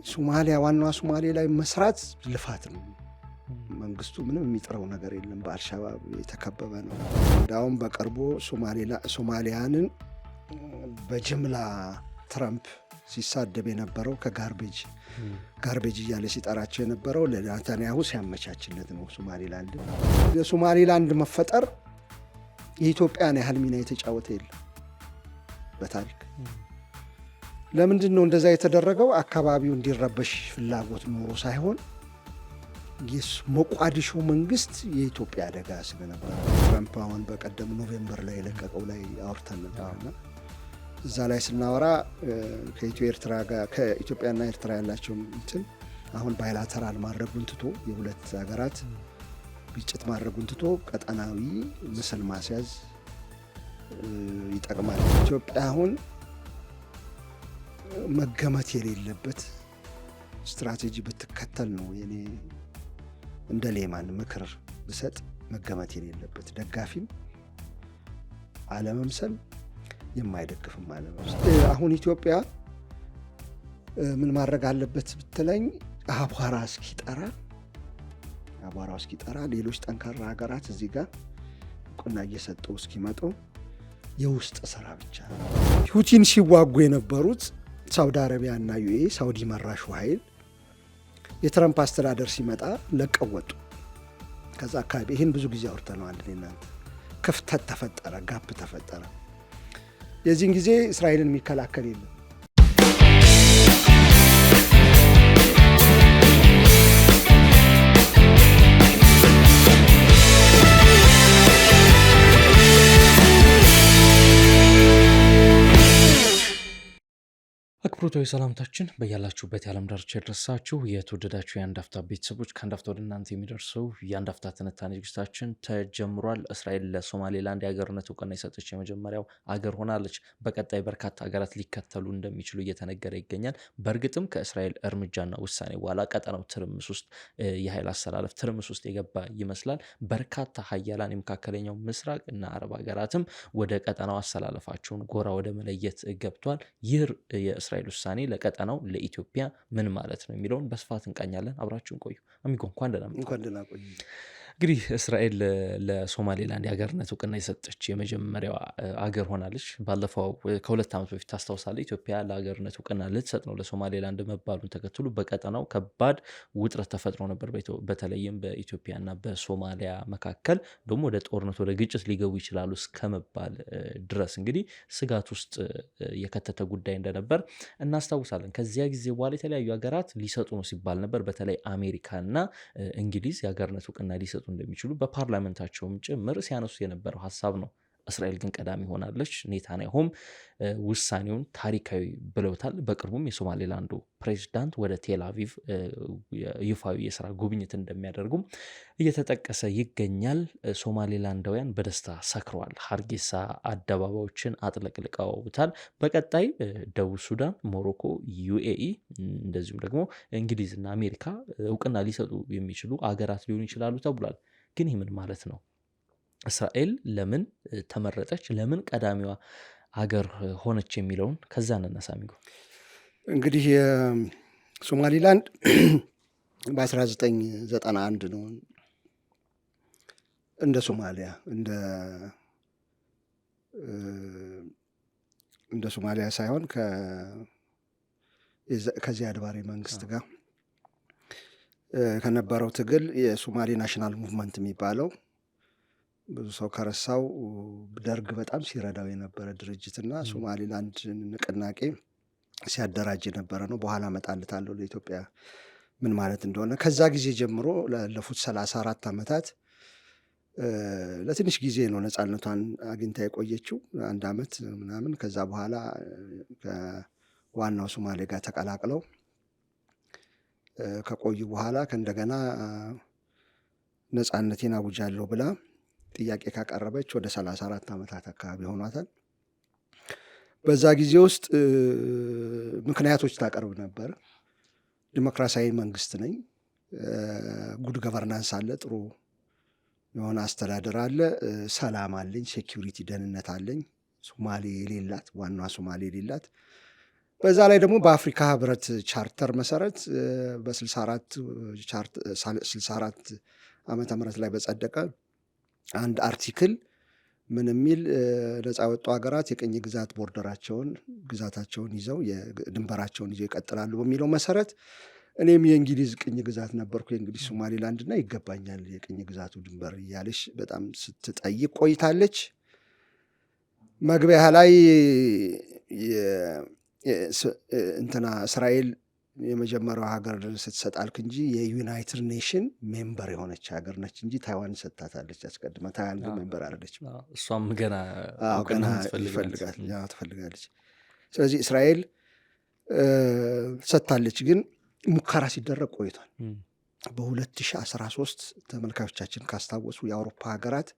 ሶማሊያ ዋናዋ ሶማሊያ ላይ መስራት ልፋት ነው። መንግስቱ ምንም የሚጥረው ነገር የለም። በአልሻባብ የተከበበ ነው። እንዳውም በቅርቡ ሶማሊያንን በጅምላ ትራምፕ ሲሳደብ የነበረው ጋርቤጅ እያለ ሲጠራቸው የነበረው ለኔታንያሁ ሲያመቻችለት ነው። ሶማሊላንድ የሶማሊላንድ መፈጠር የኢትዮጵያን ያህል ሚና የተጫወተ የለም በታሪክ። ለምንድን ነው እንደዛ የተደረገው? አካባቢው እንዲረበሽ ፍላጎት ኖሮ ሳይሆን ሞቃዲሾ መንግስት የኢትዮጵያ አደጋ ስለነበረ ትራምፕ አሁን በቀደም ኖቬምበር ላይ የለቀቀው ላይ አውርተን ነበርና እዛ ላይ ስናወራ ከኢትዮጵያና ኤርትራ ያላቸው እንትን አሁን ባይላተራል ማድረጉን ትቶ የሁለት ሀገራት ግጭት ማድረጉን ትቶ ቀጠናዊ ምስል ማስያዝ ይጠቅማል። ኢትዮጵያ አሁን መገመት የሌለበት ስትራቴጂ ብትከተል ነው የኔ እንደ ሌማን ምክር ብሰጥ፣ መገመት የሌለበት ደጋፊም አለመምሰል የማይደግፍም አለመምሰል። አሁን ኢትዮጵያ ምን ማድረግ አለበት ብትለኝ፣ አቧራው እስኪጠራ ሌሎች ጠንካራ ሀገራት እዚህ ጋር እውቅና እየሰጡ እስኪመጡ የውስጥ ስራ ብቻ። ሁቲን ሲዋጉ የነበሩት ሳውዲ አረቢያ እና ዩኤ ሳውዲ መራሹ ኃይል የትራምፕ አስተዳደር ሲመጣ ለቀው ወጡ። ከዛ አካባቢ ይህን ብዙ ጊዜ አውርተነዋል። እናንተ ክፍተት ተፈጠረ፣ ጋፕ ተፈጠረ። የዚህን ጊዜ እስራኤልን የሚከላከል የለም። አክብሮታዊ ሰላምታችን በያላችሁበት የዓለም ዳርቻ ይድረሳችሁ። የተወደዳችሁ የአንድ አፍታ ቤተሰቦች፣ ከአንድ አፍታ ወደ እናንተ የሚደርሰው የአንድ አፍታ ትንታኔ ዝግጅታችን ተጀምሯል። እስራኤል ለሶማሌላንድ የሀገርነት እውቅና የሰጠች የመጀመሪያው አገር ሆናለች። በቀጣይ በርካታ ሀገራት ሊከተሉ እንደሚችሉ እየተነገረ ይገኛል። በእርግጥም ከእስራኤል እርምጃና ውሳኔ በኋላ ቀጠናው ትርምስ ውስጥ የኃይል አሰላለፍ ትርምስ ውስጥ የገባ ይመስላል። በርካታ ሀያላን የመካከለኛው ምስራቅ እና አረብ ሀገራትም ወደ ቀጠናው አሰላለፋቸውን ጎራ ወደ መለየት ገብቷል። ይህ የእስራኤል ውሳኔ ለቀጠናው ለኢትዮጵያ ምን ማለት ነው የሚለውን በስፋት እንቃኛለን። አብራችሁን ቆዩ። አሚጎ እንኳን ደህና ቆዩ። እንግዲህ እስራኤል ለሶማሌላንድ የሀገርነት እውቅና የሰጠች የመጀመሪያዋ አገር ሆናለች። ባለፈው ከ2 ዓመት በፊት ታስታውሳለች፣ ኢትዮጵያ ለሀገርነት እውቅና ልትሰጥ ነው ለሶማሌላንድ መባሉን ተከትሎ በቀጠናው ከባድ ውጥረት ተፈጥሮ ነበር። በተለይም በኢትዮጵያና በሶማሊያ መካከል ደግሞ ወደ ጦርነት ወደ ግጭት ሊገቡ ይችላሉ እስከመባል ድረስ እንግዲህ ስጋት ውስጥ የከተተ ጉዳይ እንደነበር እናስታውሳለን። ከዚያ ጊዜ በኋላ የተለያዩ ሀገራት ሊሰጡ ነው ሲባል ነበር። በተለይ አሜሪካና እንግሊዝ የሀገርነት እውቅና ሊሰጡ እንደሚችሉ በፓርላመንታቸውም ጭምር ሲያነሱ የነበረው ሀሳብ ነው። እስራኤል ግን ቀዳሚ ሆናለች። ኔታንያሁም ውሳኔውን ታሪካዊ ብለውታል። በቅርቡም የሶማሌላንዱ ፕሬዚዳንት ወደ ቴል አቪቭ ይፋዊ የስራ ጉብኝት እንደሚያደርጉም እየተጠቀሰ ይገኛል። ሶማሌላንዳውያን በደስታ ሰክረዋል። ሀርጌሳ አደባባዮችን አጥለቅልቀውታል። በቀጣይ ደቡብ ሱዳን፣ ሞሮኮ፣ ዩኤኢ እንደዚሁም ደግሞ እንግሊዝና አሜሪካ እውቅና ሊሰጡ የሚችሉ አገራት ሊሆኑ ይችላሉ ተብሏል። ግን ይህ ምን ማለት ነው? እስራኤል ለምን ተመረጠች? ለምን ቀዳሚዋ አገር ሆነች የሚለውን ከዛ እንነሳ። ሚጎ እንግዲህ ሶማሊላንድ በ1991 ነው እንደ ሶማሊያ እንደ ሶማሊያ ሳይሆን ከዚያድ ባሬ መንግስት ጋር ከነበረው ትግል የሶማሌ ናሽናል ሙቭመንት የሚባለው ብዙ ሰው ከረሳው ደርግ በጣም ሲረዳው የነበረ ድርጅትና ሶማሊላንድ ንቅናቄ ሲያደራጅ የነበረ ነው። በኋላ እመጣልታለሁ ለኢትዮጵያ ምን ማለት እንደሆነ። ከዛ ጊዜ ጀምሮ ላለፉት 34 ዓመታት ለትንሽ ጊዜ ነው ነፃነቷን አግኝታ የቆየችው፣ 1 ዓመት ምናምን። ከዛ በኋላ ከዋናው ሶማሌ ጋር ተቀላቅለው ከቆዩ በኋላ ከእንደገና ነፃነቴን አውጃለሁ ብላ ጥያቄ ካቀረበች ወደ 34 ዓመታት አካባቢ ሆኗታል። በዛ ጊዜ ውስጥ ምክንያቶች ታቀርብ ነበር። ዲሞክራሲያዊ መንግስት ነኝ፣ ጉድ ገቨርናንስ አለ፣ ጥሩ የሆነ አስተዳደር አለ፣ ሰላም አለኝ፣ ሴኪዩሪቲ ደህንነት አለኝ፣ ሶማሌ የሌላት ዋናዋ ሶማሌ የሌላት በዛ ላይ ደግሞ በአፍሪካ ህብረት ቻርተር መሰረት በ64 ዓመተ ምህረት ላይ በጸደቀ አንድ አርቲክል ምን የሚል ነፃ ወጡ ሀገራት የቅኝ ግዛት ግዛታቸውን ይዘው ድንበራቸውን ይዘው ይቀጥላሉ በሚለው መሰረት እኔም የእንግሊዝ ቅኝ ግዛት ነበርኩ፣ የእንግሊዝ ሶማሌላንድ እና ይገባኛል የቅኝ ግዛቱ ድንበር እያለች በጣም ስትጠይቅ ቆይታለች። መግቢያ ላይ እንትና እስራኤል የመጀመሪያው ሀገር ስትሰጥ አልክ እንጂ የዩናይትድ ኔሽን ሜምበር የሆነች ሀገር ነች እንጂ ታይዋን ሰጥታታለች አስቀድማ። ታይዋን ግን ሜምበር አይደለችም። እሷም ገና ትፈልጋለች። ስለዚህ እስራኤል ሰጥታለች፣ ግን ሙከራ ሲደረግ ቆይቷል። በ2013 ተመልካቾቻችን ካስታወሱ የአውሮፓ ሀገራት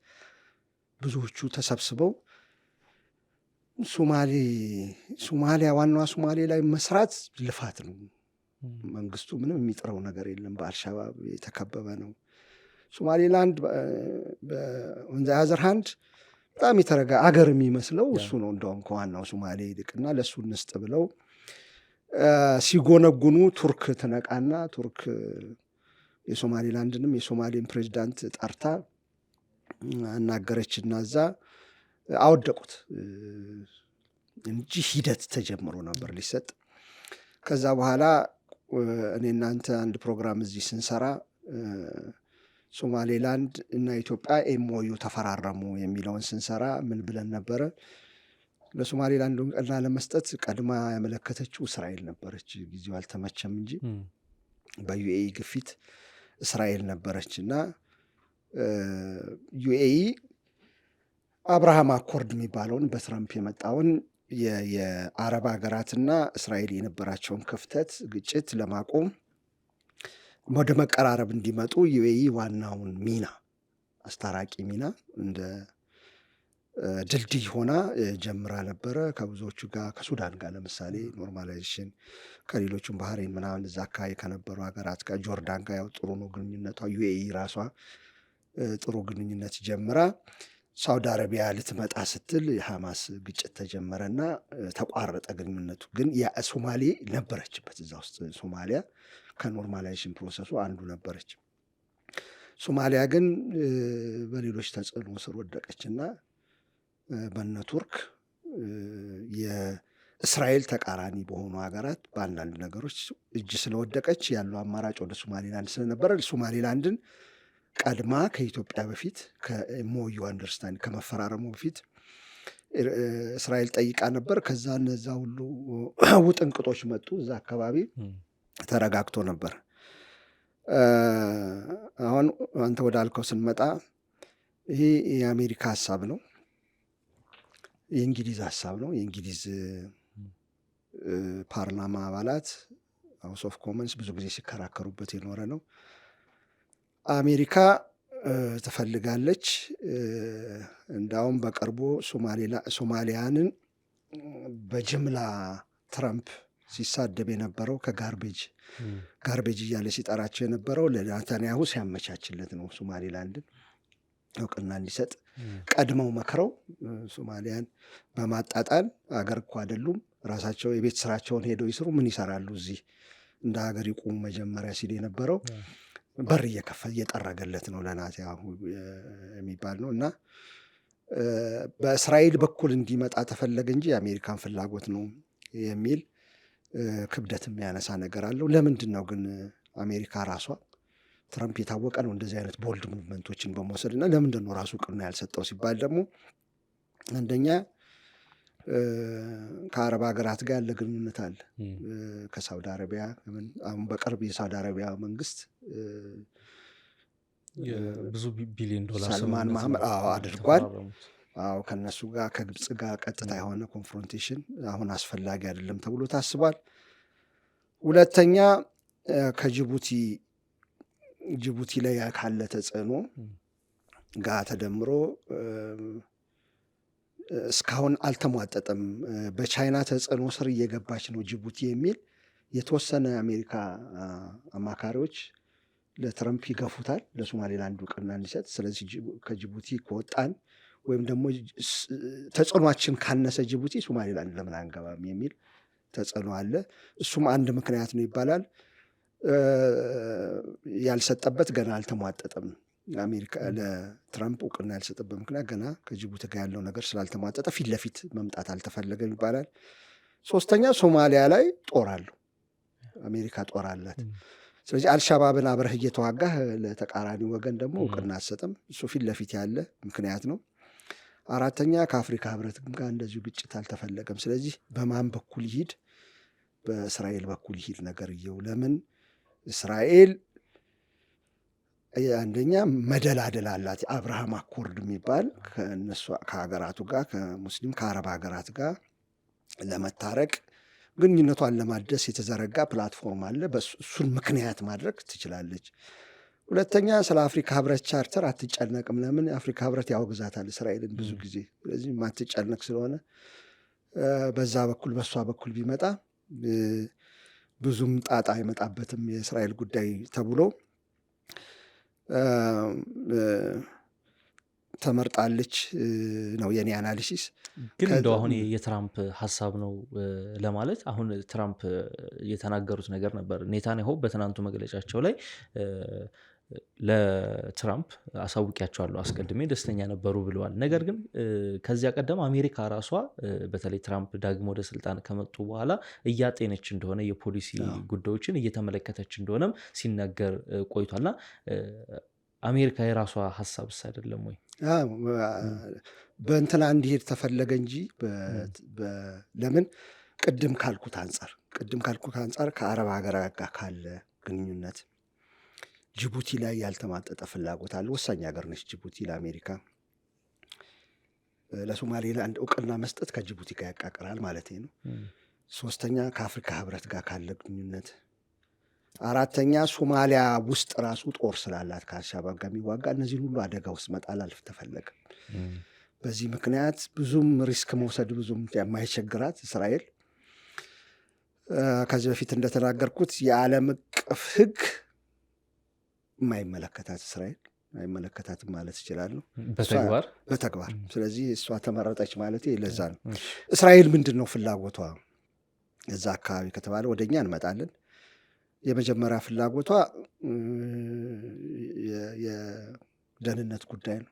ብዙዎቹ ተሰብስበው ሶማሊያ ዋናዋ ሶማሌ ላይ መስራት ልፋት ነው። መንግስቱ ምንም የሚጥረው ነገር የለም። በአልሻባብ የተከበበ ነው። ሶማሌላንድ በወንዝ አዘርሃንድ በጣም የተረጋ አገር የሚመስለው እሱ ነው። እንደውም ከዋናው ሶማሌ ይልቅና ለእሱ እንስጥ ብለው ሲጎነጉኑ ቱርክ ትነቃና ቱርክ የሶማሌላንድንም የሶማሌን ፕሬዚዳንት ጠርታ አናገረችና እዛ አወደቁት እንጂ ሂደት ተጀምሮ ነበር ሊሰጥ። ከዛ በኋላ እኔ እናንተ አንድ ፕሮግራም እዚህ ስንሰራ ሶማሌላንድ እና ኢትዮጵያ ኤምኦዩ ተፈራረሙ የሚለውን ስንሰራ ምን ብለን ነበረ? ለሶማሌላንድ እውቅና ለመስጠት ቀድማ ያመለከተችው እስራኤል ነበረች። ጊዜው አልተመቸም እንጂ በዩኤኢ ግፊት እስራኤል ነበረች እና ዩኤኢ አብርሃም አኮርድ የሚባለውን በትራምፕ የመጣውን የአረብ ሀገራትና እስራኤል የነበራቸውን ክፍተት ግጭት ለማቆም ወደ መቀራረብ እንዲመጡ ዩኤኢ ዋናውን ሚና አስታራቂ ሚና እንደ ድልድይ ሆና ጀምራ ነበረ። ከብዙዎቹ ጋር ከሱዳን ጋር ለምሳሌ ኖርማላይዜሽን፣ ከሌሎቹም ባህሬን ምናምን እዛ አካባቢ ከነበሩ ሀገራት ጋር ጆርዳን ጋር ያው ጥሩ ነው ግንኙነቷ። ዩኤኢ ራሷ ጥሩ ግንኙነት ጀምራ ሳውዲ አረቢያ ልትመጣ ስትል የሐማስ ግጭት ተጀመረና ተቋረጠ ግንኙነቱ። ግን ሶማሌ ነበረችበት እዛ ውስጥ። ሶማሊያ ከኖርማላይዜሽን ፕሮሰሱ አንዱ ነበረች። ሶማሊያ ግን በሌሎች ተጽዕኖ ስር ወደቀችና በነ ቱርክ የእስራኤል ተቃራኒ በሆኑ ሀገራት በአንዳንድ ነገሮች እጅ ስለወደቀች ያለው አማራጭ ወደ ሶማሌላንድ ስለነበረ ሶማሌላንድን ቀድማ ከኢትዮጵያ በፊት ከሞዩ አንደርስታንድ ከመፈራረሙ በፊት እስራኤል ጠይቃ ነበር። ከዛ እነዛ ሁሉ ውጥንቅጦች መጡ። እዛ አካባቢ ተረጋግቶ ነበር። አሁን አንተ ወዳልከው ስንመጣ ይሄ የአሜሪካ ሀሳብ ነው፣ የእንግሊዝ ሀሳብ ነው። የእንግሊዝ ፓርላማ አባላት ሃውስ ኦፍ ኮመንስ ብዙ ጊዜ ሲከራከሩበት የኖረ ነው። አሜሪካ ትፈልጋለች። እንዳውም በቅርቡ ሶማሊያንን በጅምላ ትራምፕ ሲሳደብ የነበረው ጋርቤጅ እያለ ሲጠራቸው የነበረው ለናታንያሁ ሲያመቻችለት ነው። ሶማሌላንድን እውቅና እንዲሰጥ ቀድመው መክረው ሶማሊያን በማጣጣል አገር እኮ አይደሉም ራሳቸው የቤት ስራቸውን ሄደው ይስሩ፣ ምን ይሰራሉ እዚህ እንደ ሀገር ይቁሙ መጀመሪያ ሲል የነበረው በር እየጠረገለት ነው ለናታንያሁ የሚባል ነው። እና በእስራኤል በኩል እንዲመጣ ተፈለገ እንጂ የአሜሪካን ፍላጎት ነው የሚል ክብደት የሚያነሳ ነገር አለው። ለምንድን ነው ግን አሜሪካ ራሷ ትራምፕ የታወቀ ነው እንደዚህ አይነት ቦልድ ሙቭመንቶችን በመውሰድ እና ለምንድን ነው ራሱ እውቅና ያልሰጠው ሲባል ደግሞ አንደኛ ከአረብ ሀገራት ጋር ያለ ግንኙነት አለ። ከሳውዲ አረቢያ አሁን በቅርብ የሳውዲ አረቢያ መንግስት ብዙ ቢሊዮን ዶላር ሰልማን መሐመድ አድርጓል። ከነሱ ጋር ከግብፅ ጋር ቀጥታ የሆነ ኮንፍሮንቴሽን አሁን አስፈላጊ አይደለም ተብሎ ታስቧል። ሁለተኛ ጅቡቲ ላይ ካለ ተጽዕኖ ጋር ተደምሮ እስካሁን አልተሟጠጠም። በቻይና ተጽዕኖ ስር እየገባች ነው ጅቡቲ የሚል የተወሰነ የአሜሪካ አማካሪዎች ለትረምፕ ይገፉታል ለሶማሌላንድ እውቅና እንዲሰጥ። ስለዚህ ከጅቡቲ ከወጣን ወይም ደግሞ ተጽዕኖችን ካነሰ ጅቡቲ ሶማሌላንድ ለምን አንገባም የሚል ተጽዕኖ አለ። እሱም አንድ ምክንያት ነው ይባላል። ያልሰጠበት ገና አልተሟጠጠም። አሜሪካ ለትራምፕ እውቅና ያልሰጠበት ምክንያት ገና ከጅቡቲ ጋር ያለው ነገር ስላልተሟጠጠ ፊት ለፊት መምጣት አልተፈለገም ይባላል። ሶስተኛ ሶማሊያ ላይ ጦር አለው፣ አሜሪካ ጦር አላት። ስለዚህ አልሻባብን አብረህ እየተዋጋህ ለተቃራኒ ወገን ደግሞ እውቅና አትሰጥም። እሱ ፊት ለፊት ያለ ምክንያት ነው። አራተኛ ከአፍሪካ ህብረት ጋር እንደዚሁ ግጭት አልተፈለገም። ስለዚህ በማን በኩል ይሂድ? በእስራኤል በኩል ይሂድ ነገርየው። ለምን? እስራኤል አንደኛ መደላደል አላት። አብርሃም አኮርድ የሚባል ከእነሱ ከሀገራቱ ጋር ከሙስሊም ከአረብ ሀገራት ጋር ለመታረቅ ግንኙነቷን ለማደስ የተዘረጋ ፕላትፎርም አለ። እሱን ምክንያት ማድረግ ትችላለች። ሁለተኛ ስለ አፍሪካ ህብረት ቻርተር አትጨነቅም። ለምን? የአፍሪካ ህብረት ያወግዛታል እስራኤልን ብዙ ጊዜ። ስለዚህ ማትጨነቅ ስለሆነ በዛ በኩል በሷ በኩል ቢመጣ ብዙም ጣጣ አይመጣበትም የእስራኤል ጉዳይ ተብሎ ተመርጣለች ነው የኔ አናሊሲስ። ግን እንደው አሁን የትራምፕ ሀሳብ ነው ለማለት አሁን ትራምፕ የተናገሩት ነገር ነበር። ኔታንያሁ በትናንቱ መግለጫቸው ላይ ለትራምፕ አሳውቂያቸዋለሁ አስቀድሜ ደስተኛ ነበሩ ብለዋል። ነገር ግን ከዚያ ቀደም አሜሪካ ራሷ በተለይ ትራምፕ ዳግሞ ወደ ስልጣን ከመጡ በኋላ እያጤነች እንደሆነ የፖሊሲ ጉዳዮችን እየተመለከተች እንደሆነም ሲነገር ቆይቷልና አሜሪካ የራሷ ሀሳብስ አይደለም ወይ? በእንትና እንዲሄድ ተፈለገ እንጂ ለምን? ቅድም ካልኩት አንጻር ከአረብ ሀገራት ጋር ካለ ግንኙነት ጅቡቲ ላይ ያልተማጠጠ ፍላጎት አለ። ወሳኝ ሀገር ነች ጅቡቲ ለአሜሪካ። ለሶማሌላንድ እውቅና መስጠት ከጅቡቲ ጋር ያቃቅራል ማለት ነው። ሶስተኛ ከአፍሪካ ህብረት ጋር ካለ ግንኙነት። አራተኛ ሶማሊያ ውስጥ ራሱ ጦር ስላላት ከአልሻባብ ጋር የሚዋጋ እነዚህን ሁሉ አደጋ ውስጥ መጣል አልተፈለገም። በዚህ ምክንያት ብዙም ሪስክ መውሰድ ብዙም የማይቸግራት እስራኤል ከዚህ በፊት እንደተናገርኩት የዓለም አቀፍ ህግ የማይመለከታት እስራኤል አይመለከታትም ማለት ይችላሉ በተግባር። ስለዚህ እሷ ተመረጠች ማለት ለዛ ነው። እስራኤል ምንድን ነው ፍላጎቷ እዛ አካባቢ ከተባለ ወደኛ እንመጣለን። የመጀመሪያ ፍላጎቷ የደህንነት ጉዳይ ነው።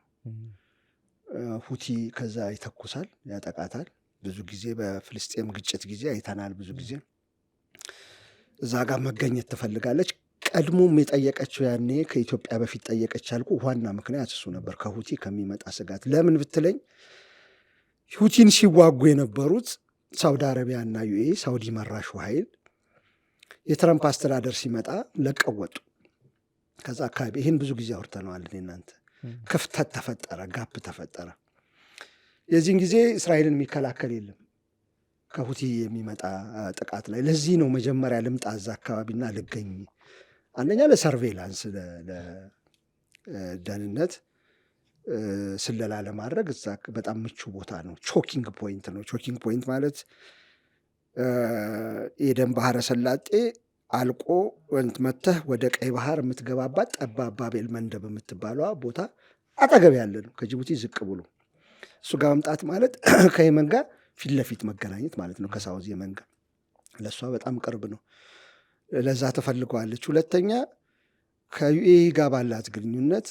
ሁቲ ከዛ ይተኩሳል፣ ያጠቃታል። ብዙ ጊዜ በፍልስጤም ግጭት ጊዜ አይተናል። ብዙ ጊዜ እዛ ጋር መገኘት ትፈልጋለች። ቀድሞም የጠየቀችው ያኔ ከኢትዮጵያ በፊት ጠየቀች ያልኩ ዋና ምክንያት እሱ ነበር፣ ከሁቲ ከሚመጣ ስጋት። ለምን ብትለኝ ሁቲን ሲዋጉ የነበሩት ሳውዲ አረቢያና ዩኤ ሳውዲ መራሹ ኃይል የትረምፕ አስተዳደር ሲመጣ ለቀው ወጡ ከዛ አካባቢ። ይህን ብዙ ጊዜ አውርተነዋል እናንተ። ክፍተት ተፈጠረ፣ ጋፕ ተፈጠረ። የዚህን ጊዜ እስራኤልን የሚከላከል የለም ከሁቲ የሚመጣ ጥቃት ላይ። ለዚህ ነው መጀመሪያ ልምጣ እዛ አካባቢና ልገኝ። አንደኛ ለሰርቬላንስ ለደህንነት ስለላ ለማድረግ እዛ በጣም ምቹ ቦታ ነው። ቾኪንግ ፖይንት ነው። ቾኪንግ ፖይንት ማለት የኤደን ባህረ ሰላጤ አልቆ መተህ ወደ ቀይ ባህር የምትገባባት ጠባብ ባቤል መንደብ የምትባለዋ ቦታ አጠገብ ያለ ነው። ከጅቡቲ ዝቅ ብሎ እሱ ጋር መምጣት ማለት ከየመን ጋር ፊት ለፊት መገናኘት ማለት ነው። ከሳውዝ የመን ጋር ለእሷ በጣም ቅርብ ነው። ለዛ ተፈልገዋለች። ሁለተኛ ከዩኤኢ ጋር ባላት ግንኙነት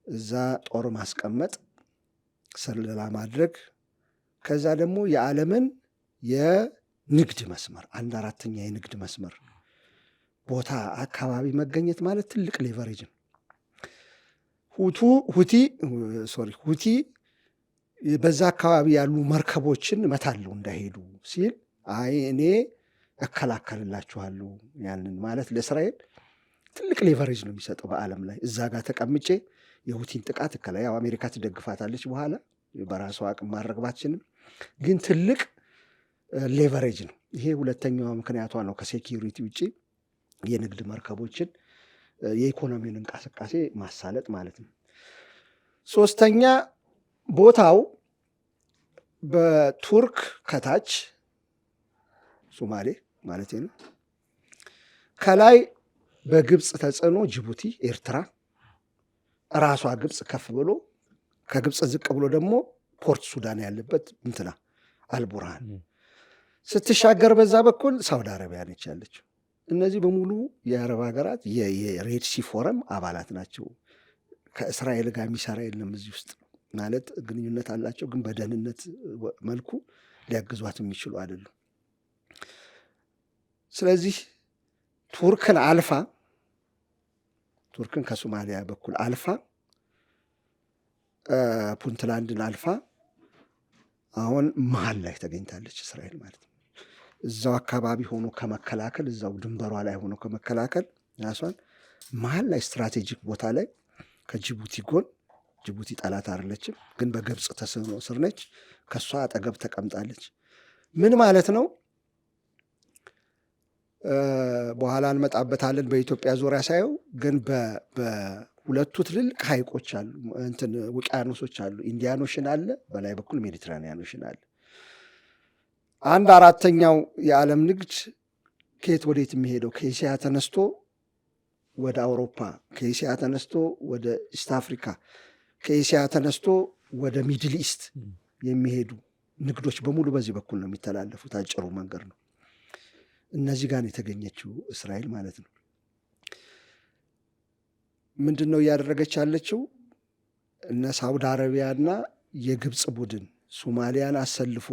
እዛ ጦር ማስቀመጥ፣ ስለላ ማድረግ፣ ከዛ ደግሞ የዓለምን የንግድ መስመር 1/4 የንግድ መስመር ቦታ አካባቢ መገኘት ማለት ትልቅ ሌቨሬጅ ነው። ሁቲ በዛ አካባቢ ያሉ መርከቦችን መታለው እንዳይሄዱ ሲል አይ እኔ እከላከልላችኋለሁ ያንን ማለት ለእስራኤል ትልቅ ሌቨሬጅ ነው የሚሰጠው በዓለም ላይ። እዛ ጋር ተቀምጬ የሁቲን ጥቃት ያው አሜሪካ ትደግፋታለች፣ በኋላ በራሷ አቅም ማድረግ ባትችልም ግን ትልቅ ሌቨሬጅ ነው። ይሄ ሁለተኛዋ ምክንያቷ ነው። ከሴኪሪቲ ውጭ የንግድ መርከቦችን የኢኮኖሚውን እንቅስቃሴ ማሳለጥ ማለት ነው። ሶስተኛ ቦታው በቱርክ ከታች ሶማሌ ማለት ነው፣ ከላይ በግብፅ ተጽዕኖ ጅቡቲ፣ ኤርትራ፣ ራሷ ግብፅ ከፍ ብሎ ከግብፅ ዝቅ ብሎ ደግሞ ፖርት ሱዳን ያለበት እንትና አልቡርሃን። ስትሻገር በዛ በኩል ሳውዲ አረቢያ ነች ያለችው። እነዚህ በሙሉ የአረብ ሀገራት የሬድሲ ፎረም አባላት ናቸው። ከእስራኤል ጋር የሚሰራ የለም እዚህ ውስጥ ማለት ግንኙነት አላቸው፣ ግን በደህንነት መልኩ ሊያግዟት የሚችሉ አይደሉም። ስለዚህ ቱርክን ከሶማሊያ በኩል አልፋ ፑንትላንድን አልፋ አሁን መሀል ላይ ተገኝታለች እስራኤል ማለት ነው። እዛው አካባቢ ሆኖ ከመከላከል እዛው ድንበሯ ላይ ሆኖ ከመከላከል ራሷን መሀል ላይ ስትራቴጂክ ቦታ ላይ ከጅቡቲ ጎን፣ ጅቡቲ ጠላት አይደለችም፣ ግን በግብፅ ተጽዕኖ ስር ነች። ከሷ አጠገብ ተቀምጣለች። ምን ማለት ነው? በኋላ እንመጣበታለን። በኢትዮጵያ ዙሪያ ሳየው ግን በሁለቱ ትልልቅ ሐይቆች አሉ፣ ውቅያኖሶች አሉ። ኢንዲያን ኦሽን አለ፣ በላይ በኩል ሜዲትራኒያን ኦሽን አለ። 1/4 የዓለም ንግድ ከየት ወዴት የሚሄደው? ከኤስያ ተነስቶ ወደ አውሮፓ፣ ከኤስያ ተነስቶ ወደ ኢስት አፍሪካ፣ ከኤስያ ተነስቶ ወደ ሚድል ኢስት የሚሄዱ ንግዶች በሙሉ በዚህ በኩል ነው የሚተላለፉት። አጭሩ መንገድ ነው። እነዚህ ጋር የተገኘችው እስራኤል ማለት ነው። ምንድን ነው እያደረገች ያለችው? እነ ሳውዲ አረቢያና የግብፅ ቡድን ሶማሊያን አሰልፎ፣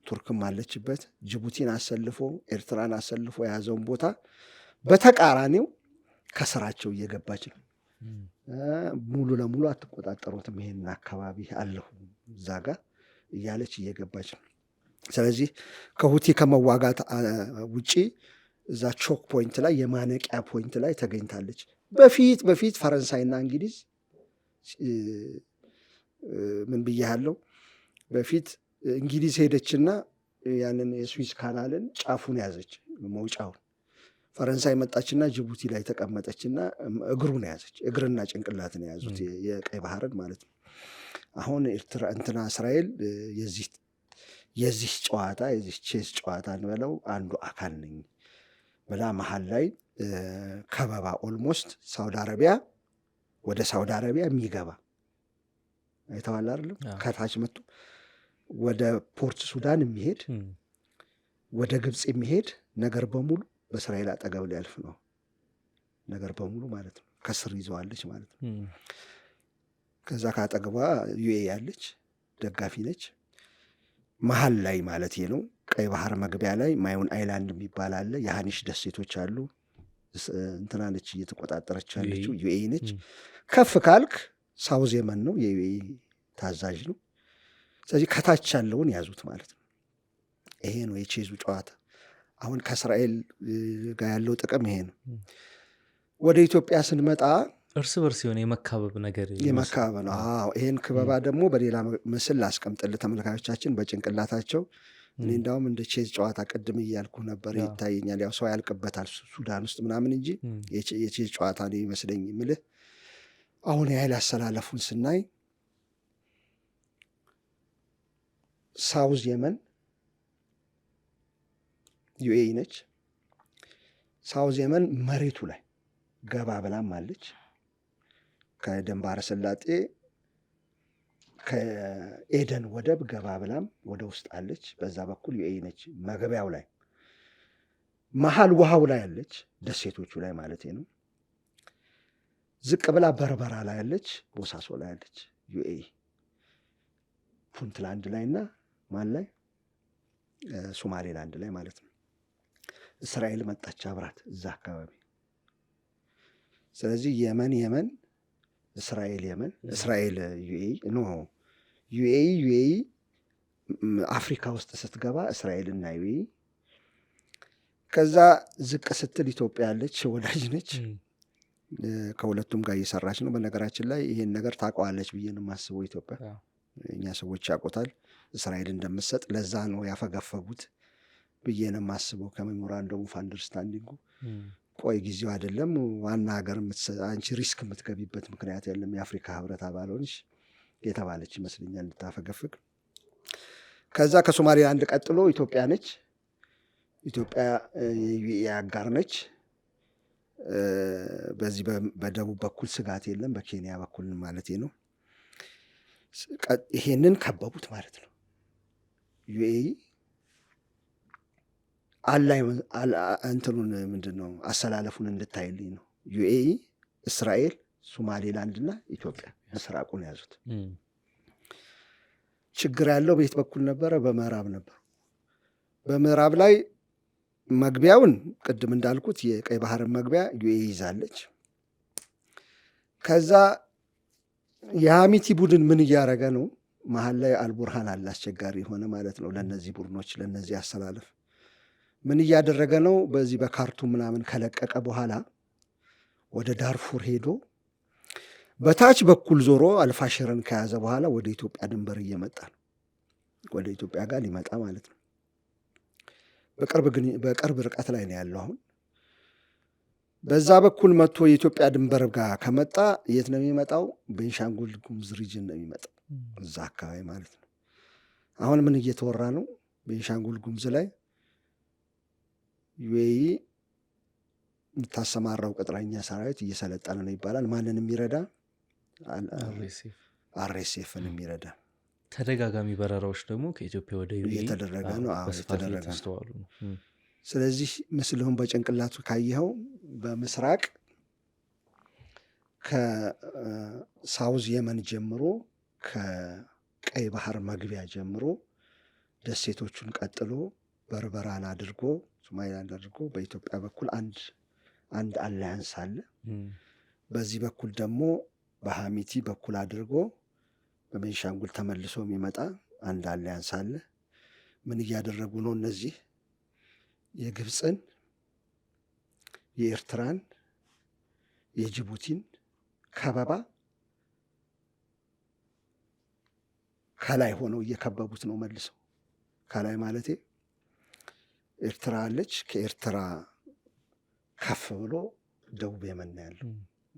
ቱርክም አለችበት፣ ጅቡቲን አሰልፎ፣ ኤርትራን አሰልፎ የያዘውን ቦታ በተቃራኒው ከስራቸው እየገባች ነው። ሙሉ ለሙሉ አትቆጣጠሩትም፣ ይሄን አካባቢ አለሁ እዛ ጋር እያለች እየገባች ነው። ስለዚህ ከሁቲ ከመዋጋት ውጪ እዛ ቾክ ፖይንት ላይ የማነቂያ ፖይንት ላይ ተገኝታለች። በፊት ፈረንሳይና እንግሊዝ ምን ብያለሁ? በፊት እንግሊዝ ሄደችና ያንን የስዊዝ ካናልን ጫፉን ያዘች፣ መውጫውን። ፈረንሳይ መጣችና ጅቡቲ ላይ ተቀመጠችና እግሩን ያዘች። እግርና ጭንቅላትን የያዙት የቀይ ባህርን ማለት ነው። አሁን ኤርትራ እስራኤል የዚህ ጨዋታ የዚህ ቼስ ጨዋታ እንበለው አንዱ አካል ነኝ ብላ መሀል ላይ ከበባ ኦልሞስት ወደ ሳውዲ አረቢያ የሚገባ አይተዋል አይደለም? ከታች መጥቶ ወደ ፖርት ሱዳን የሚሄድ ወደ ግብፅ የሚሄድ ነገር በሙሉ በእስራኤል አጠገብ ሊያልፍ ነው ነገር በሙሉ ማለት ነው። ከስር ይዘዋለች ማለት ነው። ከዛ ከአጠገቧ ዩኤ ያለች ደጋፊ ነች። መሀል ላይ ማለት ነው ቀይ ባህር መግቢያ ላይ ማዩን አይላንድ የሚባል አለ። የሃኒሽ ደሴቶች አሉ። እንትና ነች እየተቆጣጠረች ያለችው ዩኤ ነች። ከፍ ካልክ ሳውዝ የመን ነው፣ የዩኤ ታዛዥ ነው። ስለዚህ ከታች ያለውን ያዙት ማለት ነው። ይሄ ነው የቼዙ ጨዋታ። አሁን ከእስራኤል ጋር ያለው ጥቅም ይሄ ነው። ወደ ኢትዮጵያ ስንመጣ እርስ በርስ የሆነ የመካበብ ነገር የመካበብ ነው። ይሄን ክበባ ደግሞ በሌላ ምስል ላስቀምጥልህ ተመልካቾቻችን በጭንቅላታቸው። እኔ እንዳውም እንደ ቼዝ ጨዋታ ቅድም እያልኩ ነበር ይታየኛል። ያው ሰው ያልቅበታል ሱዳን ውስጥ ምናምን እንጂ የቼዝ ጨዋታ ነው ይመስለኝ የምልህ። አሁን የኃይል አሰላለፉን ስናይ ሳውዝ የመን ዩኤ ነች። ሳውዝ የመን መሬቱ ላይ ገባ ብላም አለች። ከኤደን ባህረ ሰላጤ ከኤደን ወደብ ገባ ብላም ወደ ውስጥ አለች። በዛ በኩል ዩኤ ነች። መግቢያው ላይ መሀል ውሃው ላይ አለች፣ ደሴቶቹ ላይ ማለት ነው። ዝቅ ብላ በርበራ ላይ አለች፣ ቦሳሶ ላይ አለች ዩኤ። ፑንትላንድ ላይ እና ማን ላይ ሶማሌላንድ ላይ ማለት ነው። እስራኤል መጣች አብራት እዛ አካባቢ። ስለዚህ የመን እስራኤል እስራኤል ዩኤ አፍሪካ ውስጥ ስትገባ እስራኤል እና ዩኤ። ከዛ ዝቅ ስትል ኢትዮጵያ ያለች ወዳጅ ነች። ከሁለቱም ጋር እየሰራች ነው። በነገራችን ላይ ይሄን ነገር ታውቀዋለች ብዬ ነው የማስበው ኢትዮጵያ። እኛ ሰዎች ያውቁታል እስራኤል እንደምትሰጥ። ለዛ ነው ያፈገፈጉት ብዬ ነው የማስበው ከሜሞራንደም ኦፍ አንደርስታንዲንጉ። ቆይ ጊዜው አይደለም ዋና ሀገር አንቺ ሪስክ የምትገቢበት ምክንያት የለም፣ የአፍሪካ ህብረት አባል ሆነሽ የተባለች ይመስለኛል እንድታፈገፍግ። ከዛ ከሶማሌላንድ ቀጥሎ ኢትዮጵያ ነች። ኢትዮጵያ የዩኤ አጋር ነች። በዚህ በደቡብ በኩል ስጋት የለም፣ በኬንያ በኩል ማለት ነው። ይሄንን ከበቡት ማለት ነው። ዩኤ አላይ እንትኑን ምንድነው አሰላለፉን እንድታይልኝ ነው። ዩኤኢ፣ እስራኤል፣ ሶማሌላንድና ኢትዮጵያ ምስራቁን ያዙት። ችግር ያለው በየት በኩል ነበረ? በምዕራብ ነበር። በምዕራብ ላይ መግቢያውን ቅድም እንዳልኩት የቀይ ባህርን መግቢያ ዩኤኢ ይዛለች። ከዛ የሐሚቲ ቡድን ምን እያደረገ ነው? መሀል ላይ አልቡርሃን አለ፣ አስቸጋሪ የሆነ ማለት ነው ለነዚህ ቡድኖች፣ ለነዚህ አሰላለፍ ምን እያደረገ ነው? በዚህ በካርቱም ምናምን ከለቀቀ በኋላ ወደ ዳርፉር ሄዶ በታች በኩል ዞሮ አልፋሽርን ከያዘ በኋላ ወደ ኢትዮጵያ ድንበር እየመጣ ነው። ወደ ኢትዮጵያ ጋር ሊመጣ ማለት ነው። በቅርብ ርቀት ላይ ነው ያለው አሁን። በዛ በኩል መጥቶ የኢትዮጵያ ድንበር ጋር ከመጣ የት ነው የሚመጣው? ቤንሻንጉል ጉሙዝ ሪጅን ነው የሚመጣው፣ እዛ አካባቢ ማለት ነው። አሁን ምን እየተወራ ነው? ቤንሻንጉል ጉሙዝ ላይ ዩኤኢ የምታሰማራው ቅጥረኛ ሰራዊት እየሰለጠነ ነው ይባላል። ማንን የሚረዳ? አርኤስኤፍን የሚረዳ። ተደጋጋሚ በረራዎች ደግሞ ከኢትዮጵያ ወደ ዩኤኢ እየተደረገ ነው። በስፋት ተስተዋሉ ነው። ስለዚህ ምስልሁን በጭንቅላቱ ካየኸው በምስራቅ ከሳውዝ የመን ጀምሮ ከቀይ ባህር መግቢያ ጀምሮ ደሴቶቹን ቀጥሎ በርበራን አድርጎ ሶማሊላንድ አድርጎ በኢትዮጵያ በኩል አንድ አላያንስ አለ። በዚህ በኩል ደግሞ በሐሚቲ በኩል አድርጎ በቤንሻንጉል ተመልሶ የሚመጣ አንድ አላያንስ አለ። ምን እያደረጉ ነው እነዚህ? የግብፅን፣ የኤርትራን፣ የጅቡቲን ከበባ ከላይ ሆነው እየከበቡት ነው መልሰው። ከላይ ማለቴ ኤርትራ አለች። ከኤርትራ ከፍ ብሎ ደቡብ የመን ያለው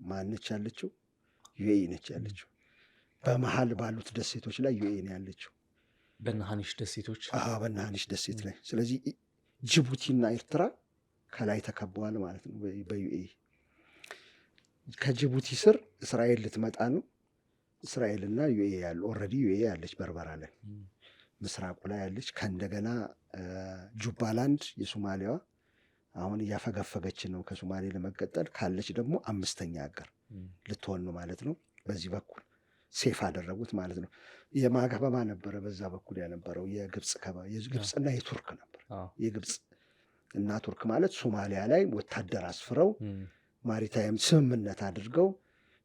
ማነች ያለችው? ዩኤኢ ነች ያለችው። በመሀል ባሉት ደሴቶች ላይ ዩኤኢ ነው ያለችው፣ በነሐኒሽ ደሴቶች። በነሐኒሽ ደሴት ላይ። ስለዚህ ጅቡቲና ኤርትራ ከላይ ተከበዋል ማለት ነው በዩኤኢ። ከጅቡቲ ስር እስራኤል ልትመጣ ነው። እስራኤልና ዩኤኢ ያሉ ኦልሬዲ ዩኤኢ ያለች በርበራ ላይ ምስራቁ ላይ ያለች። ከእንደገና ጁባላንድ የሶማሊያዋ አሁን እያፈገፈገች ነው ከሶማሌ ለመቀጠል ካለች ደግሞ አምስተኛ ሀገር ልትሆን ነው ማለት ነው። በዚህ በኩል ሴፍ አደረጉት ማለት ነው። የማከበባ ነበረ በዛ በኩል ያነበረው የግብፅና የቱርክ ነበር። የግብፅ እና ቱርክ ማለት ሶማሊያ ላይ ወታደር አስፍረው ማሪታይም ስምምነት አድርገው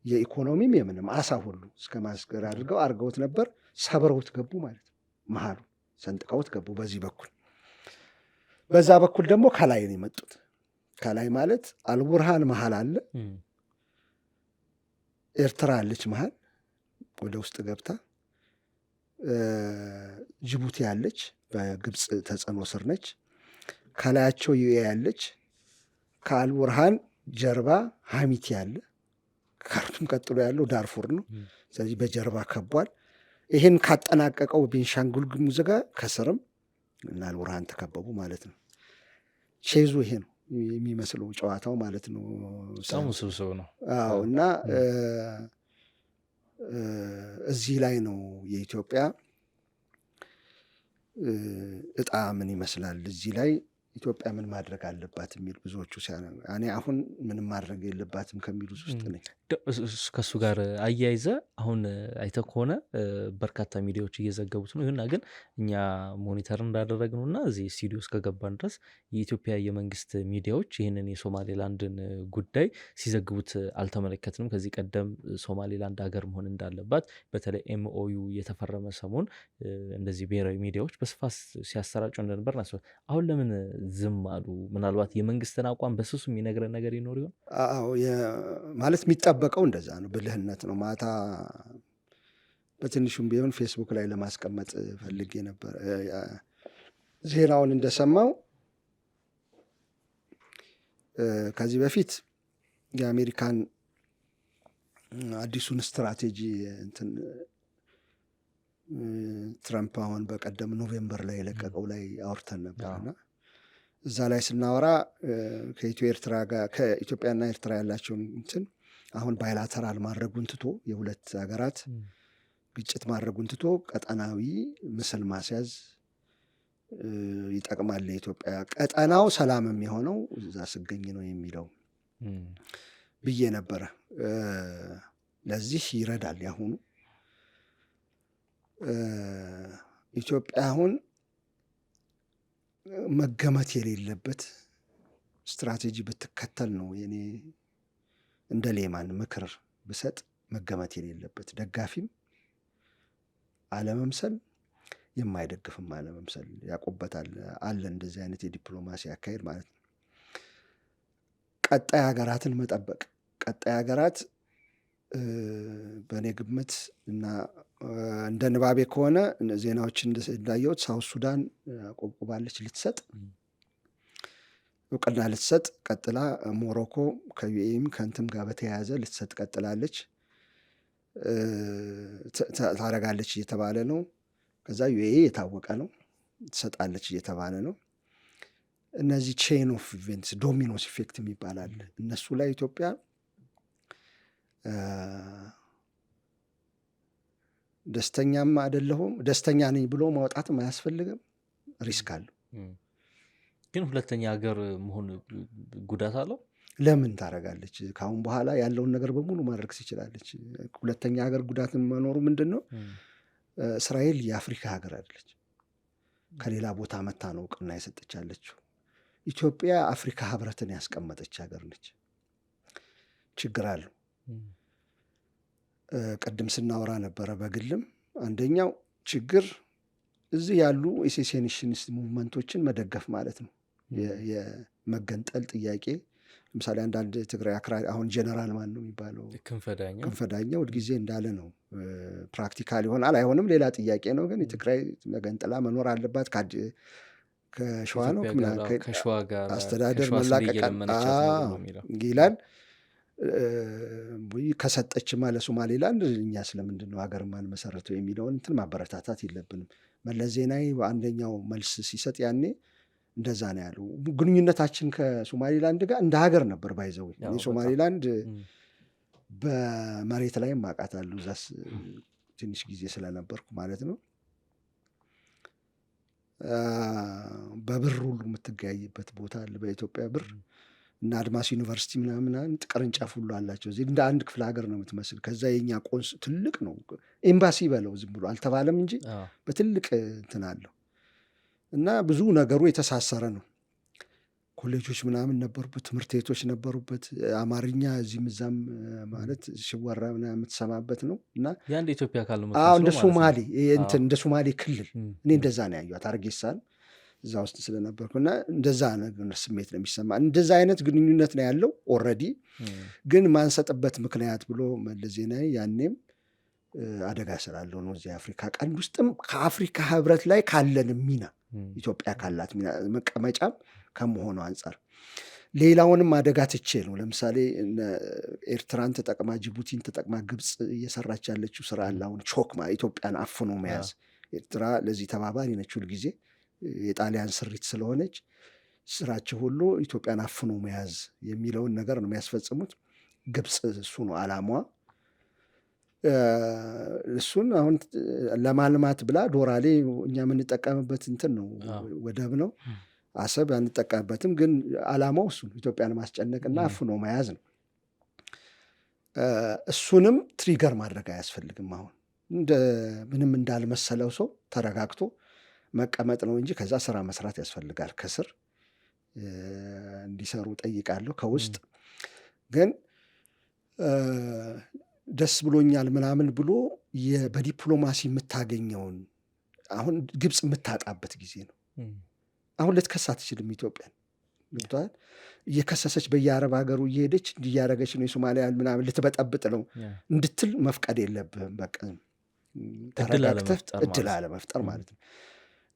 የኢኮኖሚም የምንም አሳ ሁሉ እስከ ማስገር አድርገውት ነበር። ሰብረውት ገቡ ማለት ነው። መሀሉ ሰንጥቀውት ገቡ በዚህ በኩል። በዛ በኩል ደግሞ ከላይ ነው የመጡት። ከላይ ማለት አልቡርሃን መሀል አለ፣ ኤርትራ አለች መሀል ወደ ውስጥ ገብታ፣ ጅቡቲ ያለች በግብፅ ተጽዕኖ ስር ነች። ከላያቸው ዩኤ ያለች፣ ከአልቡርሃን ጀርባ ሐሚቲ ያለ፣ ካርቱም ቀጥሎ ያለው ዳርፉር ነው። ስለዚህ በጀርባ ከቧል። ይህን ካጠናቀቀው ቤንሻንጉል ጉሙዝ ጋር ከስርም እና አልቡርሃን ተከበቡ ማለት ነው። ቼዙ ይሄ ነው የሚመስለው ጨዋታው ማለት ነው። በጣም ውስብስብ ነው። አዎ። እና እዚህ ላይ ነው የኢትዮጵያ እጣ ምን ይመስላል፣ እዚህ ላይ ኢትዮጵያ ምን ማድረግ አለባት የሚል ብዙዎቹ እኔ አሁን ምንም ማድረግ የለባትም ከሚሉት ውስጥ ነኝ። ከእሱ ጋር አያይዘ አሁን አይተ ከሆነ በርካታ ሚዲያዎች እየዘገቡት ነው። ይሁንና ግን እኛ ሞኒተር እንዳደረግነው እና እዚህ ስቱዲዮ እስከገባን ድረስ የኢትዮጵያ የመንግስት ሚዲያዎች ይህንን የሶማሌላንድን ጉዳይ ሲዘግቡት አልተመለከትንም። ከዚህ ቀደም ሶማሌላንድ ሀገር መሆን እንዳለባት በተለይ ኤምኦዩ የተፈረመ ሰሞን እንደዚህ ብሔራዊ ሚዲያዎች በስፋት ሲያሰራጩ እንደነበር ናቸው። አሁን ለምን ዝም አሉ? ምናልባት የመንግስትን አቋም በስሱ የሚነግረን ነገር ይኖር ይሆን? አዎ ማለት የሚጠበቀው እንደዛ ነው። ብልህነት ነው። ማታ በትንሹም ቢሆን ፌስቡክ ላይ ለማስቀመጥ ፈልጌ ነበር። ዜናውን እንደሰማው ከዚህ በፊት የአሜሪካን አዲሱን ስትራቴጂ ትራምፕ አሁን በቀደም ኖቬምበር ላይ የለቀቀው ላይ አውርተን ነበርና እዛ ላይ ስናወራ ከኢትዮጵያና ኤርትራ ያላቸውን አሁን ባይላተራል ማድረጉን ትቶ የሁለት ሀገራት ግጭት ማድረጉን ትቶ ቀጠናዊ ምስል ማስያዝ ይጠቅማል ለኢትዮጵያ፣ ቀጠናው ሰላም የሚሆነው እዛ ስገኝ ነው የሚለው ብዬ ነበረ። ለዚህ ይረዳል ያሁኑ። ኢትዮጵያ አሁን መገመት የሌለበት ስትራቴጂ ብትከተል ነው የኔ እንደ ሌማን ምክር ብሰጥ፣ መገመት የሌለበት ደጋፊም አለመምሰል፣ የማይደግፍም አለመምሰል ያቆበታል አለ። እንደዚህ አይነት የዲፕሎማሲ አካሄድ ማለት ነው። ቀጣይ ሀገራትን መጠበቅ። ቀጣይ ሀገራት በእኔ ግምት እና እንደ ንባቤ ከሆነ ዜናዎች እንዳየሁት ሳውት ሱዳን አቆብቁባለች ልትሰጥ፣ እውቅና ልትሰጥ ቀጥላ፣ ሞሮኮ ከዩኤም ከእንትም ጋር በተያያዘ ልትሰጥ ቀጥላለች፣ ታረጋለች እየተባለ ነው። ከዛ ዩኤ የታወቀ ነው ትሰጣለች እየተባለ ነው። እነዚህ ቼን ኦፍ ኢቨንትስ ዶሚኖስ ኢፌክት የሚባላል እነሱ ላይ ኢትዮጵያ ደስተኛም አይደለሁም። ደስተኛ ነኝ ብሎ ማውጣትም አያስፈልግም፣ ሪስክ አለው። ግን ሁለተኛ ሀገር መሆን ጉዳት አለው። ለምን ታረጋለች? ከአሁን በኋላ ያለውን ነገር በሙሉ ማድረግ ትችላለች። ሁለተኛ ሀገር ጉዳትን መኖሩ ምንድን ነው? እስራኤል የአፍሪካ ሀገር አይደለች፣ ከሌላ ቦታ መታ ነው እውቅና የሰጠቻለችው። ኢትዮጵያ አፍሪካ ህብረትን ያስቀመጠች ሀገር ነች። ችግር አለው። ቅድም ስናወራ ነበረ በግልም አንደኛው ችግር እዚህ ያሉ የሴሴሽኒስት ሙቭመንቶችን መደገፍ ማለት ነው። የመገንጠል ጥያቄ ለምሳሌ አንዳንድ ትግራይ አክራሪ አሁን ጀነራል ማን ነው የሚባለው ክንፈዳኛው ሁልጊዜ እንዳለ ነው። ፕራክቲካል ይሆናል አይሆንም ሌላ ጥያቄ ነው። ግን የትግራይ መገንጠላ መኖር አለባት ከሸዋ ነው አስተዳደር መላቀቅ ይላል። ከሰጠችማ ለሶማሌላንድ እኛ ስለምንድን ነው ሀገር ማን መሰረተው የሚለውን እንትን ማበረታታት የለብንም። መለስ ዜናዊ አንደኛው መልስ ሲሰጥ ያኔ እንደዛ ነው ያለው። ግንኙነታችን ከሶማሌላንድ ጋር እንደ ሀገር ነበር ባይዘው። ሶማሌላንድ በመሬት ላይ ማቃታለሁ እዛስ ትንሽ ጊዜ ስለነበርኩ ማለት ነው። በብር ሁሉ የምትገያይበት ቦታ አለ በኢትዮጵያ ብር እና አድማስ ዩኒቨርሲቲ ምናምን ቅርንጫፍ ሁሉ አላቸው። እዚህ እንደ አንድ ክፍለ ሀገር ነው የምትመስል። ከዛ የኛ ቆንስ ትልቅ ነው ኤምባሲ በለው ዝም ብሎ አልተባለም እንጂ በትልቅ እንትን አለው እና ብዙ ነገሩ የተሳሰረ ነው። ኮሌጆች ምናምን ነበሩበት፣ ትምህርት ቤቶች ነበሩበት። አማርኛ እዚህም እዛም ማለት ሲወራ ምናምን የምትሰማበት ነው እና የአንድ ኢትዮጵያ አካል ነው። እንደ ሶማሌ እንትን እንደ ሶማሌ ክልል እኔ እንደዛ ነው ያዩት አርጌሳን እዛ ውስጥ ስለነበርኩ እና እንደዛ ነገር ስሜት ነው የሚሰማ። እንደዛ አይነት ግንኙነት ነው ያለው ኦልሬዲ። ግን ማንሰጥበት ምክንያት ብሎ መለስ ዜናዊ ያኔም አደጋ ስላለው ነው። እዚህ አፍሪካ ቀንድ ውስጥም ከአፍሪካ ህብረት ላይ ካለን ሚና ኢትዮጵያ ካላት ሚና መቀመጫም ከመሆኑ አንጻር ሌላውንም አደጋ ትቼ ነው። ለምሳሌ ኤርትራን ተጠቅማ ጅቡቲን ተጠቅማ ግብፅ እየሰራች ያለችው ስራ አለ። አሁን ቾክ ኢትዮጵያን አፍኖ መያዝ። ኤርትራ ለዚህ ተባባሪ ነች ሁልጊዜ የጣሊያን ስሪት ስለሆነች ስራቸው ሁሉ ኢትዮጵያን አፍኖ መያዝ የሚለውን ነገር ነው የሚያስፈጽሙት። ግብፅ እሱ ነው አላማዋ። እሱን አሁን ለማልማት ብላ ዶራሌ እኛ የምንጠቀምበት እንትን ነው ወደብ ነው። አሰብ አንጠቀምበትም፣ ግን አላማው እሱ ነው ኢትዮጵያን ማስጨነቅና አፍኖ መያዝ ነው። እሱንም ትሪገር ማድረግ አያስፈልግም። አሁን ምንም እንዳልመሰለው ሰው ተረጋግቶ መቀመጥ ነው እንጂ ከዛ ስራ መስራት ያስፈልጋል። ከስር እንዲሰሩ ጠይቃለሁ። ከውስጥ ግን ደስ ብሎኛል ምናምን ብሎ በዲፕሎማሲ የምታገኘውን አሁን ግብፅ የምታጣበት ጊዜ ነው። አሁን ልትከስ አትችልም ኢትዮጵያን። ገብቶሃል? እየከሰሰች በየአረብ ሀገሩ እየሄደች እንዲያደረገች ነው የሶማሊያ ምናምን ልትበጠብጥ ነው እንድትል መፍቀድ የለብህም። በቃ ተረጋግተህ እድል አለመፍጠር ማለት ነው።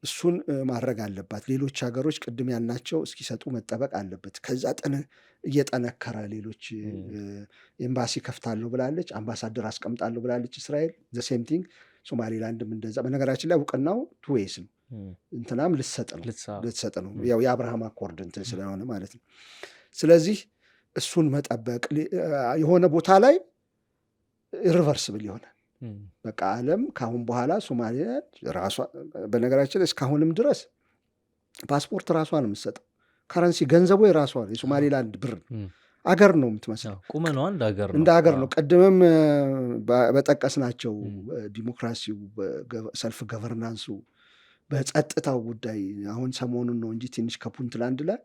እሱን ማድረግ አለባት። ሌሎች ሀገሮች ቅድም ያልናቸው እስኪሰጡ መጠበቅ አለበት። ከዛ እየጠነከረ ሌሎች ኤምባሲ ከፍታለሁ ብላለች፣ አምባሳደር አስቀምጣለሁ ብላለች እስራኤል። ዘሴም ቲንግ ሶማሌላንድም እንደዛ። በነገራችን ላይ እውቅናው ቱዌይስ ነው። እንትናም ልትሰጥ ነው ያው የአብርሃም አኮርድ እንትን ስለሆነ ማለት ነው። ስለዚህ እሱን መጠበቅ የሆነ ቦታ ላይ ኢሪቨርስብል ይሆናል። በቃ ዓለም ከአሁን በኋላ ሶማሌላንድ ራሷ በነገራችን እስካሁንም ድረስ ፓስፖርት ራሷ ነው የምትሰጠው። ከረንሲ ገንዘቡ የራሷ ነው። የሶማሌላንድ ብር አገር ነው የምትመስለው። ቁመናዋ እንደ አገር ነው። ቅድምም በጠቀስናቸው ዲሞክራሲው፣ ሰልፍ ገቨርናንሱ፣ በጸጥታው ጉዳይ አሁን ሰሞኑን ነው እንጂ ትንሽ ከፑንትላንድ ላይ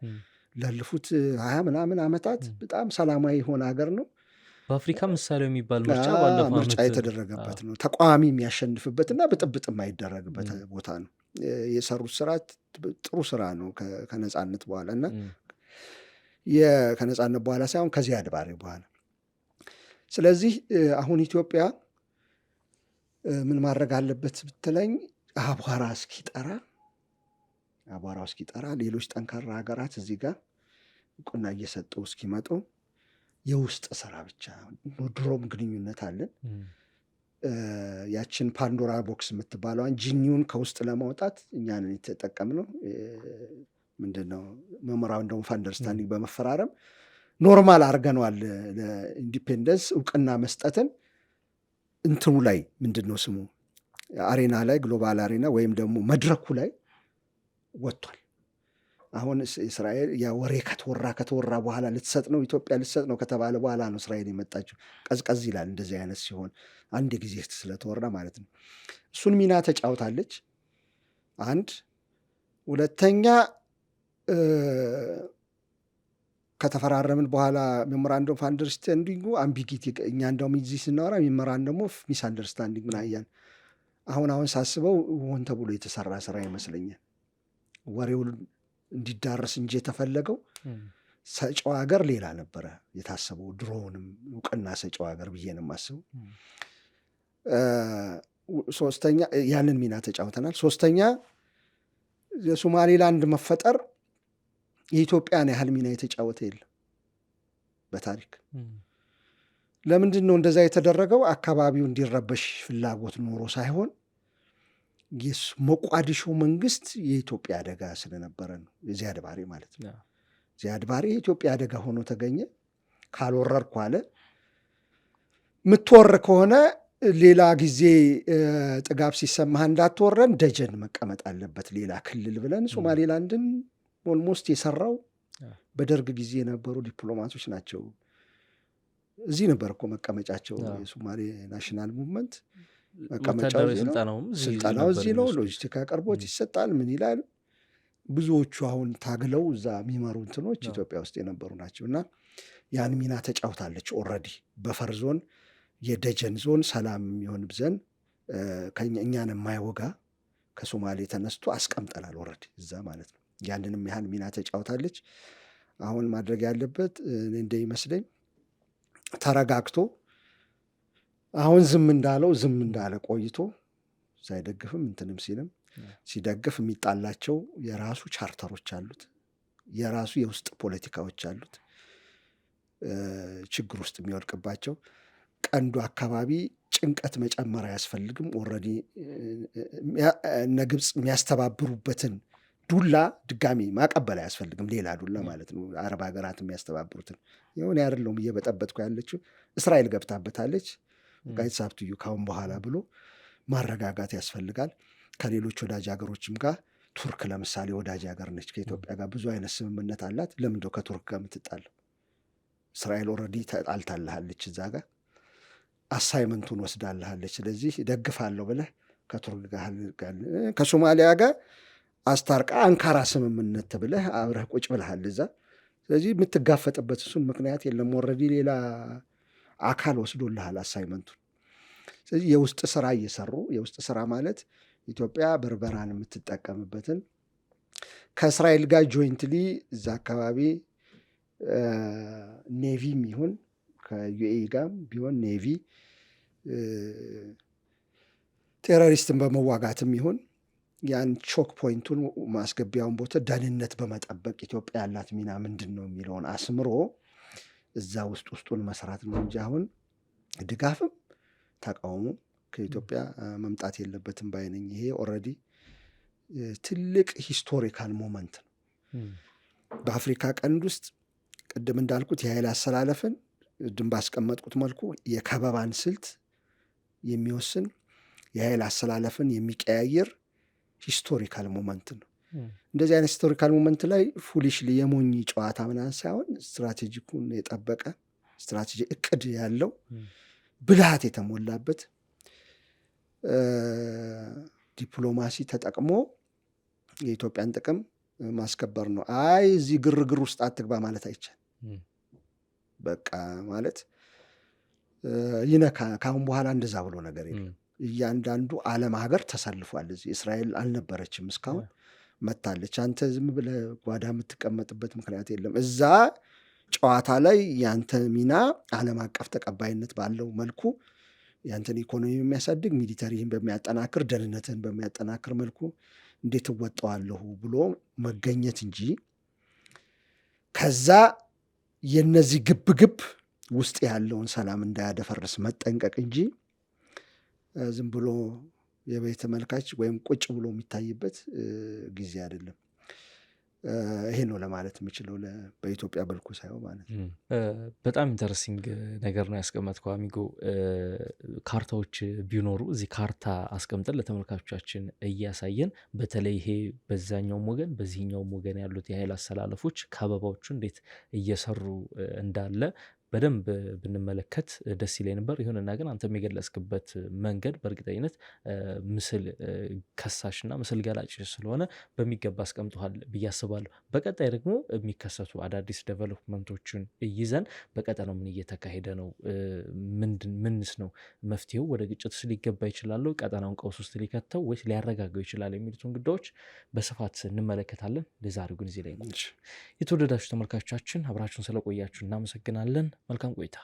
ላለፉት 20 ምናምን ዓመታት በጣም ሰላማዊ የሆነ ሀገር ነው። በአፍሪካ ምሳሌ የሚባል ምርጫ የተደረገበት ነው። ተቃዋሚ የሚያሸንፍበትና ብጥብጥ የማይደረግበት ቦታ ነው። የሰሩት ስራ ጥሩ ስራ ነው ከነጻነት በኋላ እና ከነጻነት በኋላ ሳይሆን ከዚያድ ባሬ በኋላ። ስለዚህ አሁን ኢትዮጵያ ምን ማድረግ አለበት ብትለኝ፣ አቧራው እስኪጠራ ሌሎች ጠንካራ ሀገራት እዚህ ጋር እውቅና እየሰጡ እስኪመጡ የውስጥ ስራ ብቻ። ድሮም ግንኙነት አለን። ያችን ፓንዶራ ቦክስ የምትባለዋን ጂኒውን ከውስጥ ለማውጣት እኛን የተጠቀምነው ምንድነው ሜሞራንደም ኦፍ አንደርስታንዲንግ በመፈራረም ኖርማል አድርገነዋል። ለኢንዲፔንደንስ እውቅና መስጠትን እንትኑ ላይ ምንድነው ስሙ አሬና ላይ ግሎባል አሬና ወይም ደግሞ መድረኩ ላይ ወጥቷል። አሁን እስራኤል ያ ወሬ ከተወራ በኋላ ልትሰጥ ነው ኢትዮጵያ ልትሰጥ ነው ከተባለ በኋላ ነው እስራኤል የመጣችው። ቀዝቀዝ ይላል እንደዚህ አይነት ሲሆን፣ አንድ ጊዜ ስለተወራ ማለት ነው። እሱን ሚና ተጫውታለች። አንድ ሁለተኛ ከተፈራረምን በኋላ ሜሞራንደም ኦፍ አንደርስታንዲንጉ አምቢጊቲ፣ እኛ እንደውም እዚህ ስናወራ ሜሞራንደም ኦፍ ሚስ አንደርስታንዲንግ ምን አያን አሁን ሳስበው ሆን ተብሎ የተሰራ ስራ ይመስለኛል። ወሬው እንዲዳረስ እንጂ የተፈለገው ሰጪው ሀገር ሌላ ነበረ የታሰበው። ድሮውንም እውቅና ሰጪው ሀገር ብዬ ነው የማስበው። ሶስተኛ ያንን ሚና ተጫውተናል። ሶስተኛ የሶማሌላንድ መፈጠር የኢትዮጵያን ያህል ሚና የተጫወተ የለም በታሪክ። ለምንድን ነው እንደዛ የተደረገው? አካባቢው እንዲረበሽ ፍላጎት ኖሮ ሳይሆን ሞቃዲሾ መንግስት የኢትዮጵያ አደጋ ስለነበረ ነው። ዚያድ ባሬ ማለት ነው። ዚያድ ባሬ የኢትዮጵያ አደጋ ሆኖ ተገኘ። ካልወረርኩ አለ። የምትወር ከሆነ ሌላ ጊዜ ጥጋብ ሲሰማህ እንዳትወረን ደጀን መቀመጥ አለበት ሌላ ክልል ብለን ሶማሌላንድን ኦልሞስት የሰራው በደርግ ጊዜ የነበሩ ዲፕሎማቶች ናቸው። እዚህ ነበር እኮ መቀመጫቸው። የሶማሌ ናሽናል ሙቭመንት መቀመጫው ስልጠናው እዚህ ነው። ሎጂስቲክ አቅርቦት ይሰጣል። ምን ይላል? ብዙዎቹ አሁን ታግለው እዛ የሚመሩ እንትኖች ኢትዮጵያ ውስጥ የነበሩ ናቸው እና ያን ሚና ተጫውታለች። ኦልሬዲ በፈር ዞን የደጀን ዞን ሰላም የሚሆን ብዘን እኛን የማይወጋ ከሶማሌ ተነስቶ አስቀምጠናል ኦልሬዲ እዛ ማለት ነው። ያንንም ያህል ሚና ተጫውታለች። አሁን ማድረግ ያለበት እንደ ይመስለኝ ተረጋግቶ አሁን ዝም እንዳለ ቆይቶ ሳይደግፍም እንትንም ሲደግፍ የሚጣላቸው የራሱ ቻርተሮች አሉት፣ የራሱ የውስጥ ፖለቲካዎች አሉት፣ ችግር ውስጥ የሚወድቅባቸው። ቀንዱ አካባቢ ጭንቀት መጨመር አያስፈልግም። ኦልሬዲ እነ ግብፅ የሚያስተባብሩበትን ዱላ ድጋሚ ማቀበል አያስፈልግም። ሌላ ዱላ ማለት ነው። አረብ ሀገራት የሚያስተባብሩትን የሆነ ያደለውም እየበጠበጥኩ ያለችው እስራኤል ገብታበታለች። ጋይት ሳብትዩ ካሁን በኋላ ብሎ ማረጋጋት ያስፈልጋል። ከሌሎች ወዳጅ ሀገሮችም ጋር ቱርክ ለምሳሌ ወዳጅ ሀገር ነች። ከኢትዮጵያ ጋር ብዙ አይነት ስምምነት አላት። ለምንድነው ከቱርክ ጋር የምትጣለው? እስራኤል ኦልሬዲ ተጣልታልሃለች፣ እዛ ጋር አሳይመንቱን ወስዳልሃለች። ስለዚህ ደግፋለሁ ብለህ ከቱርክ ጋር ከሶማሊያ ጋር አስታርቃ አንካራ ስምምነት ብለህ አብረህ ቁጭ ብለሃል እዛ። ስለዚህ የምትጋፈጥበት እሱን ምክንያት የለም። ኦልሬዲ ሌላ አካል ወስዶልሃል አሳይመንቱን። ስለዚህ የውስጥ ስራ እየሰሩ የውስጥ ስራ ማለት ኢትዮጵያ በርበራን የምትጠቀምበትን ከእስራኤል ጋር ጆይንትሊ እዛ አካባቢ ኔቪም ይሁን ከዩኤኢ ጋር ቢሆን ኔቪ ቴሮሪስትን በመዋጋትም ይሁን ያን ቾክ ፖይንቱን ማስገቢያውን ቦታ ደህንነት በመጠበቅ ኢትዮጵያ ያላት ሚና ምንድን ነው የሚለውን አስምሮ እዛ ውስጡን መስራት ነው እንጂ አሁን ድጋፍም ተቃውሞ ከኢትዮጵያ መምጣት የለበትም ባይነኝ። ይሄ ኦልሬዲ ትልቅ ሂስቶሪካል ሞመንት ነው በአፍሪካ ቀንድ ውስጥ። ቅድም እንዳልኩት የኃይል አሰላለፍን ቅድም ባስቀመጥኩት መልኩ የከበባን ስልት የሚወስን የኃይል አሰላለፍን የሚቀያየር ሂስቶሪካል ሞመንት ነው። እንደዚህ አይነት ሂስቶሪካል ሞመንት ላይ ፉሊሽሊ የሞኝ ጨዋታ ምናምን ሳይሆን ስትራቴጂኩን የጠበቀ ስትራቴጂ እቅድ ያለው ብልሃት የተሞላበት ዲፕሎማሲ ተጠቅሞ የኢትዮጵያን ጥቅም ማስከበር ነው። አይ እዚህ ግርግር ውስጥ አትግባ ማለት አይቻል። በቃ ማለት ይነካ ካሁን በኋላ እንደዛ ብሎ ነገር የለም። እያንዳንዱ ዓለም ሀገር ተሰልፏል። እዚህ እስራኤል አልነበረችም እስካሁን መታለች። አንተ ዝም ብለህ ጓዳ የምትቀመጥበት ምክንያት የለም። እዛ ጨዋታ ላይ ያንተ ሚና ዓለም አቀፍ ተቀባይነት ባለው መልኩ ያንተን ኢኮኖሚ የሚያሳድግ ሚሊተሪህን በሚያጠናክር ደህንነትህን በሚያጠናክር መልኩ እንዴት እወጣዋለሁ ብሎ መገኘት እንጂ ከዛ የነዚህ ግብግብ ውስጥ ያለውን ሰላም እንዳያደፈርስ መጠንቀቅ እንጂ ዝም ብሎ የቤት ተመልካች ወይም ቁጭ ብሎ የሚታይበት ጊዜ አይደለም። ይሄ ነው ለማለት የምችለው በኢትዮጵያ በልኩ ሳይሆን ማለት ነው። በጣም ኢንተረስቲንግ ነገር ነው ያስቀመጥከው አሚጎ። ካርታዎች ቢኖሩ እዚህ ካርታ አስቀምጠን ለተመልካቾቻችን እያሳየን በተለይ ይሄ በዛኛውም ወገን በዚህኛውም ወገን ያሉት የኃይል አሰላለፎች ከአበባዎቹ እንዴት እየሰሩ እንዳለ በደንብ ብንመለከት ደስ ይለኝ ነበር። ይሁንና ግን አንተ የገለጽክበት መንገድ በእርግጠኝነት ምስል ከሳሽና ምስል ገላጭ ስለሆነ በሚገባ አስቀምጠዋል ብዬ አስባለሁ። በቀጣይ ደግሞ የሚከሰቱ አዳዲስ ዴቨሎፕመንቶችን ይዘን በቀጠናው ምን እየተካሄደ ነው፣ ምንስ ነው መፍትሄው፣ ወደ ግጭት ሊገባ ይችላል፣ ቀጠናውን ቀውስ ውስጥ ሊከተው ወይስ ሊያረጋገው ይችላል የሚሉትን ጉዳዮች በስፋት እንመለከታለን። ለዛሬው ግን እዚህ ላይ ነው። የተወደዳችሁ ተመልካቾቻችን አብራችሁን ስለቆያችሁ እናመሰግናለን። መልካም ቆይታ